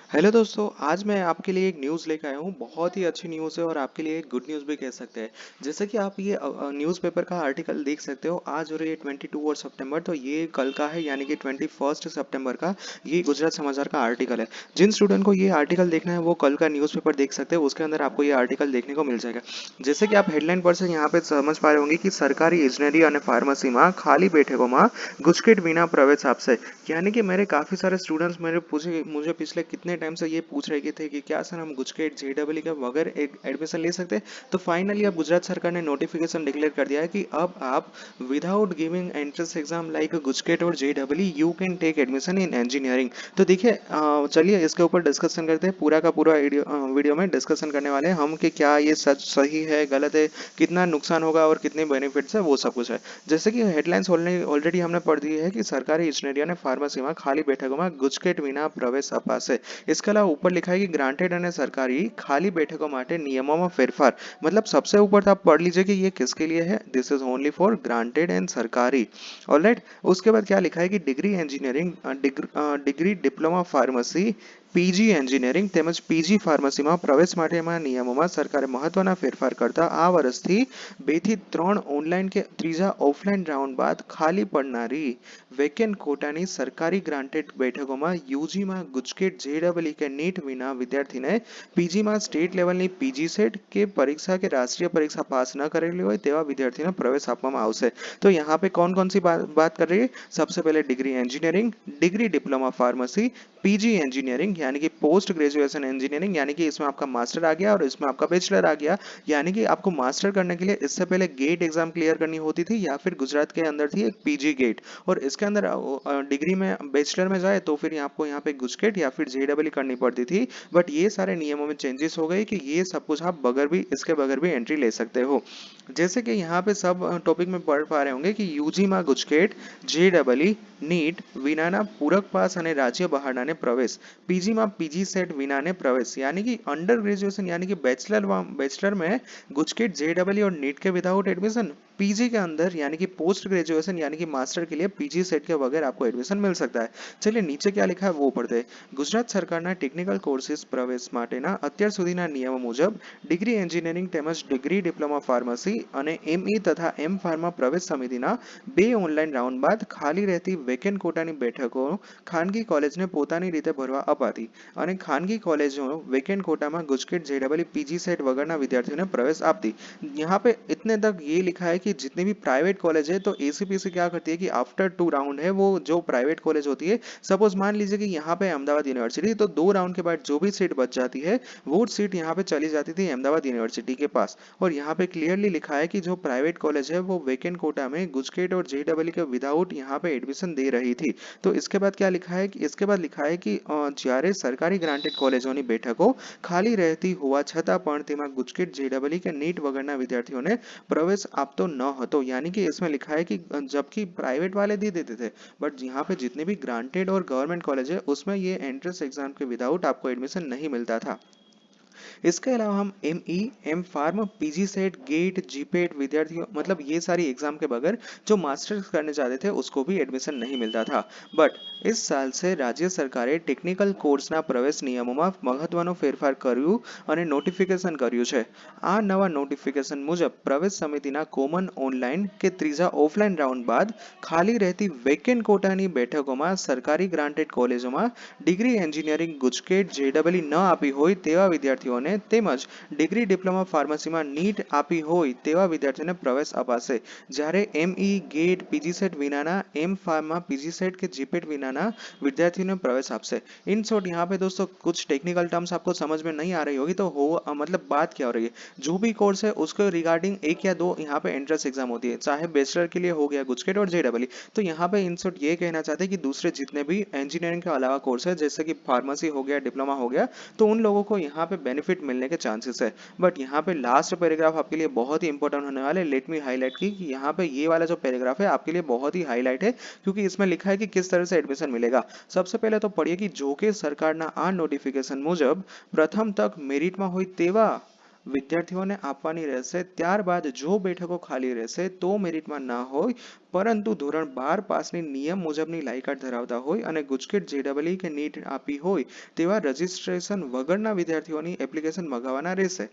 Hello दोस्तों, आज मैं आपके लिए एक न्यूज़ लेकर आया हूँ। बहुत ही अच्छी न्यूज़ है और आपके लिए एक गुड न्यूज़ भी कह सकते हैं। जैसे कि आप ये न्यूज़पेपर का आर्टिकल देख सकते हो। आज हो रही है 22 और सितंबर, तो ये कल का है, यानी कि 21 सितंबर का ये गुजरात समाचार का आर्टिकल है। जिन स्टूडेंट को ये आर्टिकल देखना है वो कल का न्यूज़पेपर देख सकते हैं। उसके अंदर आपको ये आर्टिकल देखने को मिल जाएगा। जैसे कि आप हेडलाइन पर से यहाँ पे समझ पा रहे होंगे कि सरकारी इंजीनियरिंग અને ફાર્મસીમાં ખાલી બેઠકોમાં ગુજકેટ વિના પ્રવેશ આપશે। यानी कि मेरे काफ़ी सारे स्टूडेंट्स मेरे पूछे मुझे पिछले कितने टाइम से ये पूछ रहे थे कि क्या सर हम गुजकेट जेडबल के बगैर एक एडमिशन ले सकते हैं। तो फाइनली अब गुजरात सरकार ने नोटिफिकेशन डिक्लेयर कर दिया है कि अब आप without giving entrance exam like GUJCET और जेडबल you can take admission in engineering. तो देखिए, चलिए इसके ऊपर डिस्कशन करते हैं। पूरा का पूरा वीडियो में डिस्कशन करने वाले हैं हम कि क्या ये सच सही है गलत है, कितना नुकसान होगा और कितने बेनिफिट्स है, वो सब कुछ है। जैसे कि हेडलाइंस ऑलरेडी हमने पढ़ दी है कि सरकारी इंजीनियरिंग અને ફાર્મસીમાં ખાલી બેઠકોમાં ગુજકેટ વિના પ્રવેશ અપાશે। इसके अलावा ऊपर लिखा है कि ग्रांटेड અને सरकारी खाली बैठकों માટે નિયમોમાં ફેરફાર। मतलब सबसे ऊपर तो आप पढ़ लीजिए कि ये किसके लिए है। This is only for granted and सरकारी। ऑलराइट। उसके बाद क्या लिखा है कि degree engineering degree diploma pharmacy PG engineering તેમજ પીજી ફાર્મસીમાં પ્રવેશ માટેના નિયમોમાં સરકારે મહત્વના ફેરફાર કરતા આ વર્ષથી 2 થી 3 ઓનલાઈન કે ત્રીજા ઓફલાઈન રાઉન્ડ બાદ ખાલી પડનારી વેકેન્ટ કોટાની સરકારી ગ્રાન્ટેડ બેઠકોમાં યુજીમાં ગુજકેટ જેડબલઈ કે નીટ વિના વિદ્યાર્થીને પીજીમાં સ્ટેટ લેવલની પીજી સેટ કે પરીક્ષા કે રાષ્ટ્રીય પરીક્ષા પાસ ન કરેલી હોય તેવા વિદ્યાર્થીને પ્રવેશ આપવામાં આવશે। तो यहाँ पे कौन कौन सी बात कर रही है। सबसे पहले degree engineering, degree diploma pharmacy, PG engineering यानी कि पोस्ट ग्रेजुएशन इंजीनियरिंग, यानी कि इसमें आपका मास्टर आ गया और इसमें आपका बैचलर आ गया। यानी कि आपको मास्टर करने के लिए इससे पहले गेट एग्जाम क्लियर करनी होती थी या फिर गुजरात के अंदर थी एक पीजी गेट। और इसके अंदर डिग्री में बैचलर में जाए तो फिर आपको यहाँ पे गुजकेट या फिर जेडबल करनी पड़ती थी। बट ये सारे नियमों में चेंजेस हो गए कि ये सब कुछ आप बगैर भी इसके बगैर भी एंट्री ले सकते हो। जैसे कि यहाँ पे सब टॉपिक में पढ़ पा रहे होंगे कि યુજી માં ગુજકેટ જેડબલઈ નીટ વિનાના પૂરક પાસ અને રાજ્ય બહારનાને પ્રવેશ, પીજી માં પીજી સેટ વિનાને प्रवेश। यानी कि अंडर ग्रेजुएशन यानी कि बैचलर में गुजकेट जेडबलई और नीट के विदाउट एडमिशन, पीजी के अंदर यानी कि पोस्ट ग्रेजुएशन यानी कि मास्टर के लिए पीजी सेट के बगैर आपको एडमिशन मिल सकता है। चलिए नीचे क्या लिखा है वो पढ़ते हैं। गुजरात सरकारना टेक्निकल कोर्सेस प्रवेश माटेना અત્યાર સુધીના નિયમો મુજબ ડિગ્રી એન્જિનિયરિંગ તેમજ ડિગ્રી ડિપ્લોમા ફાર્મસી અને એમઈ તથા એમ ફાર્મા પ્રવેશ સમિતિના 2 ઓનલાઈન રાઉન્ડ બાદ ખાલી રહેતી વેકેન્ટ કોટાની બેઠકો ખાનગી કોલેજને પોતાની રીતે ભરવા અપાતી અને ખાનગી કોલેજો વેકેન્ટ कोटाમાં गुजकेट जेडबल पीजी सेट वगैरह विद्यार्थियों ने प्रवेश आपती। यहाँ पे इतने तक ये लिखा है कि जितने भी प्राइवेट कॉलेज है तो एसीपीसी क्या करती है कि आफ्टर 2 राउंड है वो जो प्राइवेट कॉलेज होती है, सपोज मान लीजिए कि यहाँ पे अहमदाबाद यूनिवर्सिटी, तो 2 राउंड के बाद जो भी सीट बच जाती है वो सीट यहाँ पे चली जाती थी अहमदाबाद यूनिवर्सिटी के पास। और यहाँ पे क्लियरली लिखा है कि जो प्राइवेट कॉलेज है वो वेकेंट कोटा में गुजकेट और जेडबल के विदाउट यहाँ पे एडमिशन दे रही थी। तो इसके बाद क्या लिखा है कि इसके बाद लिखा है कि જ્યારે સરકારી ગ્રાન્ટેડ કોલેજોની બેઠકો ખાલી રહેતી હોવા છતાં પણ તેમાં ગુજકેટ જેડબલઈ કે નીટ વગરના વિદ્યાર્થીઓને प्रवेश आपतो न હતો। यानी कि इसमें लिखा है कि जबकि प्राइवेट वाले दे देते थे, बट यहाँ पे जितने भी ग्रांटेड और गवर्नमेंट कॉलेज है उसमें ये एंट्रेंस एग्जाम के विदाउट आपको एडमिशन नहीं मिलता था। इसके अलावा हम M E M pharm PG CET GATE GPAT विद्यार्थियों मतलब ये सारी एग्जाम के बगैर जो मास्टर्स करने चाहते थे उसको भी एडमिशन नहीं मिलता था। बट इस साल से राज्य सरकारे टेक्निकल कोर्सના પ્રવેશ નિયમોમાં મહત્વનો ફેરફાર કર્યું અને નોટિફિકેશન કર્યું છે। આ નવા નોટિફિકેશન મુજબ પ્રવેશ સમિતિના કોમન ઓનલાઈન કે ત્રીજા ઓફલાઈન રાઉન્ડ બાદ ખાલી રહેતી વેકેન્ટ કોટાની બેઠકોમાં સરકારી ગ્રાન્ટેડ કોલેજોમાં ડિગ્રી એન્જિનિયરિંગ ગુજકેટ જેડબલઈ ન આપી હોય તેવા વિદ્યાર્થીઓને તેમજ ડિગ્રી ડિપ્લોમા ફાર્મસીમાં નીટ આપી હોય તેવા વિદ્યાર્થીઓને પ્રવેશ અપાશે। જ્યારે એમઈ ગેટ પીજી સેટ વિનાના એમ ફાર્મમાં પીજી सेट के जीपेट विनाना विद्यार्थियों ने प्रवेश आपसे। इन शॉर्ट यहाँ पे दोस्तों कुछ टेक्निकल टर्म्स आपको समझ में नहीं आ रही होगी तो हो मतलब बात क्या हो रही है। जो भी कोर्स है उसके रिगार्डिंग 1 या 2 यहाँ पे एंट्रेंस एग्जाम होती है, चाहे बैचलर के लिए हो गया गुजकेट और जेडबलई। तो यहाँ पे इन शॉर्ट ये कहना चाहते हैं कि दूसरे जितने भी इंजीनियरिंग के अलावा कोर्स है जैसे कि फार्मेसी हो गया डिप्लोमा हो गया तो उन लोगों को यहाँ पे बेनिफिट मिलने के चांसेस है। बट यहाँ पे लास्ट पैराग्राफ आपके लिए बहुत ही इंपॉर्टेंट होने वाला है। लेट मी हाईलाइट की कि यहाँ पे ये वाला जो पैराग्राफ है आपके लिए बहुत ही हाईलाइट है क्योंकि इसमें लिखा है कि किस तरह से एडमिशन मिलेगा। सबसे पहले तो पढ़िए कि जो કે સરકારના આ નોટિફિકેશન મુજબ પ્રથમ તક મેરિટમાં હોય તેવા વિદ્યાર્થીઓને આપવાની રહેશે। ત્યારબાદ જો બેઠકો ખાલી રહેશે તો મેરિટમાં ના હોય પરંતુ ધોરણ 12 પાસની નિયમ મુજબની લાયકાત ધરાવતા હોય અને ગુજકેટ જેડબલઈ કે નીટ આપી હોય તેવા રજિસ્ટ્રેશન વગરના વિદ્યાર્થીઓની એપ્લિકેશન મંગાવવાના રહેશે.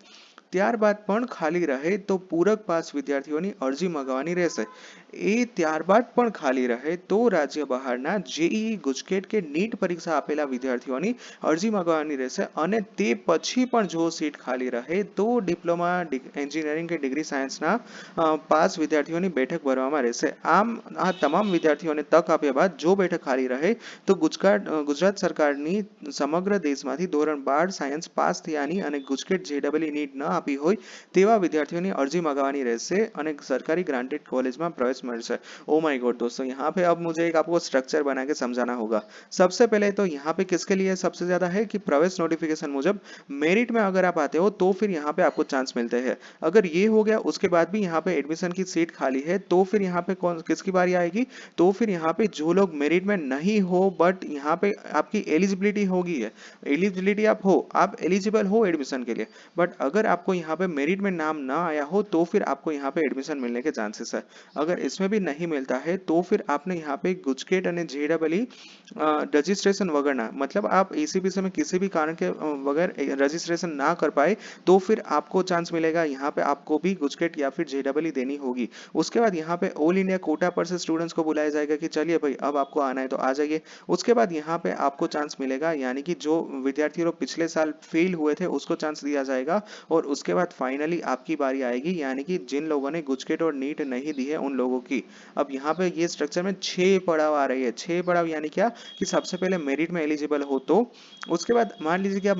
ત્યારબાદ પણ ખાલી રહે તો પૂરક પાસ વિદ્યાર્થીઓની અરજી મંગાવવાની રહેશે. ત્યારબાદ પણ ખાલી રહે તો રાજ્ય બહારના જેઈઈ, ગુજકેટ કે નીટ પરીક્ષા આપેલા વિદ્યાર્થીઓની અરજી મંગાવવાની રહેશે અને તે પછી પણ જો સીટ ખાલી રહે તો ડિપ્લોમા, એન્જિનિયરિંગ કે ડિગ્રી સાયન્સના પાસ વિદ્યાર્થીઓની બેઠક ભરવામાં રહેશે. આમ આ તમામ વિદ્યાર્થીઓને તક આપ્યા બાદ જો બેઠક ખાલી રહે તો ગુજરાત સરકારની સમગ્ર દેશમાંથી ધોરણ 12 સાયન્સ પાસ થયાની અને ગુજકેટ જેડબલઈ નીટ ન આપી હોય तेवा विद्यार्थियों की अर्जी मंगानी रहશે અને सरकारी ग्रांटेड कॉलेज में प्रवेश मिलશે. ओ माय गॉड दोस्तों, यहाँ पे अब मुझे एक आपको स्ट्रक्चर बना के समझाना होगा. सबसे पहले तो यहाँ पे किसके लिए सबसे ज्यादा है कि प्रवेश नोटिफिकेशन मुजब मेरिट में अगर आप आते हो तो फिर यहाँ पे आपको चांस मिलते हैं. अगर ये हो गया उसके बाद भी यहाँ पे एडमिशन की सीट खाली है तो फिर यहाँ पे कौन किसकी बारी आएगी? तो फिर यहाँ पे जो लोग मेरिट में नहीं हो बट यहाँ पे आपकी एलिजिबिलिटी होगी है, एलिजिबिलिटी आप एलिजिबल हो एडमिशन के लिए, बट अगर आपको यहाँ पे मेरिट में नाम ना आया हो तो फिर आपको यहाँ पे एडमिशन मिलने के चांसेस है. अगर इसमें भी नहीं मिलता है तो फिर आपने यहाँ पे गुजकेट અને जेडबलई रजिस्ट्रेशन वगैरह मतलब आप एसीपीसी में किसी भी कारण के बगैर रजिस्ट्रेशन ना कर पाए तो फिर आपको चांस मिलेगा यहाँ पे आपको भी गुजकेट या फिर जेडबलई देनी होगी. उसके बाद यहाँ पे ऑल इंडिया कोटा पर से स्टूडेंट्स को बुलाया जाएगा कि चलिए भाई अब आपको आना है तो आ जाइए. उसके बाद यहाँ पे आपको चांस मिलेगा यानी कि जो विद्यार्थी लोग पिछले साल फेल हुए थे उसको चांस दिया जाएगा और उसके बाद फाइनली आपकी बारी आएगी यानी कि जिन लोगों ने गुजकेट और नीट नहीं दी है उन लोगों की. अब यहाँ पे ये स्ट्रक्चर में 6 पड़ाव आ रही है. 6 पड़ाव यानी क्या कि सबसे पहले मेरिट में एलिजिबल हो तो उसके बाद मान लीजिए कि आप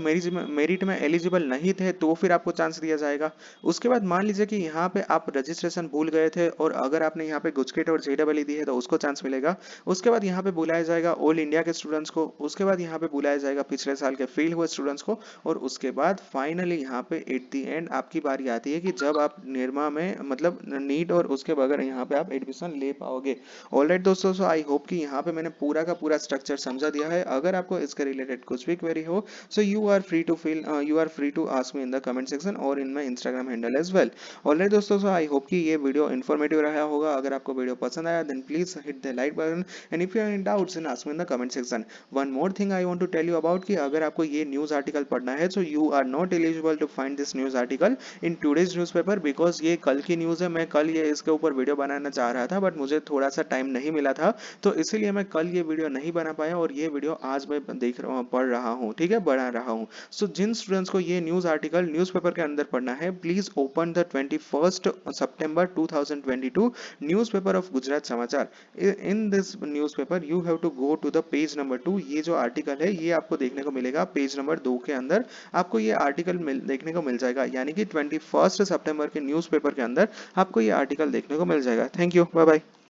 मेरिट में एलिजिबल नहीं थे तो फिर आपको चांस दिया जाएगा. उसके बाद मान लीजिए कि यहाँ पे आप रजिस्ट्रेशन भूल गए थे और अगर आपने यहाँ पे गुजकेट और जेडबलई दी है तो उसको चांस मिलेगा. उसके बाद यहाँ पे बुलाया जाएगा ऑल इंडिया के स्टूडेंट्स को. उसके बाद यहाँ पे बुलाया जाएगा पिछले साल के फेल हुए स्टूडेंट्स को और उसके बाद फाइनली यहाँ पे एट दी एंड आपकी बारी आती है कि जब आप निर्मा में मतलब नीट और उसके बगैर यहाँ पे आप एडमिशन ले पाओगे. ऑलराइट दोस्तों, सो आई होप कि यहाँ पे मैंने पूरा का पूरा स्ट्रक्चर समझा दिया है. अगर आपको इसके रिलेटेड कुछ भी क्वेरी हो so you are free to ask me in the comment section और in my Instagram handle as well. Alright दोस्तों, सो आई होप कि ये वीडियो इन्फॉर्मेटिव रहा होगा. अगर आपको वीडियो पसंद आया then please hit the like button and if you are in doubts then ask me in the comment section. One more thing I want to tell you about कि अगर आपको ये न्यूज आर्टिकल पढ़ना है so you are not eligible to find this news article in today's newspaper because ये कल की news है. मैं कल ये इसके ऊपर वीडियो बनाना चाह रहा था बट मुझे थोड़ा सा टाइम नहीं मिला था तो इसीलिए मैं कल ये वीडियो नहीं बना पाया और ये वीडियो आज मैं पढ़ रहा हूँ, ठीक है, बना रहा हूँ. सो जिन स्टूडेंट्स को ये न्यूज आर्टिकल न्यूज़पेपर के अंदर पढ़ना है प्लीज ओपन द 21 सितंबर 2022 newspaper of Gujarat Samachar. In this newspaper you have to go to the page number 2. ये जो आर्टिकल है ये आपको देखने को मिलेगा पेज नंबर 2 के अंदर. आपको ये आर्टिकल देखने को मिल जाएगा यानी कि 21 सितंबर के न्यूज़पेपर के अंदर आपको ये आर्टिकल देखने को मिल जाएगा. Thank you, bye bye.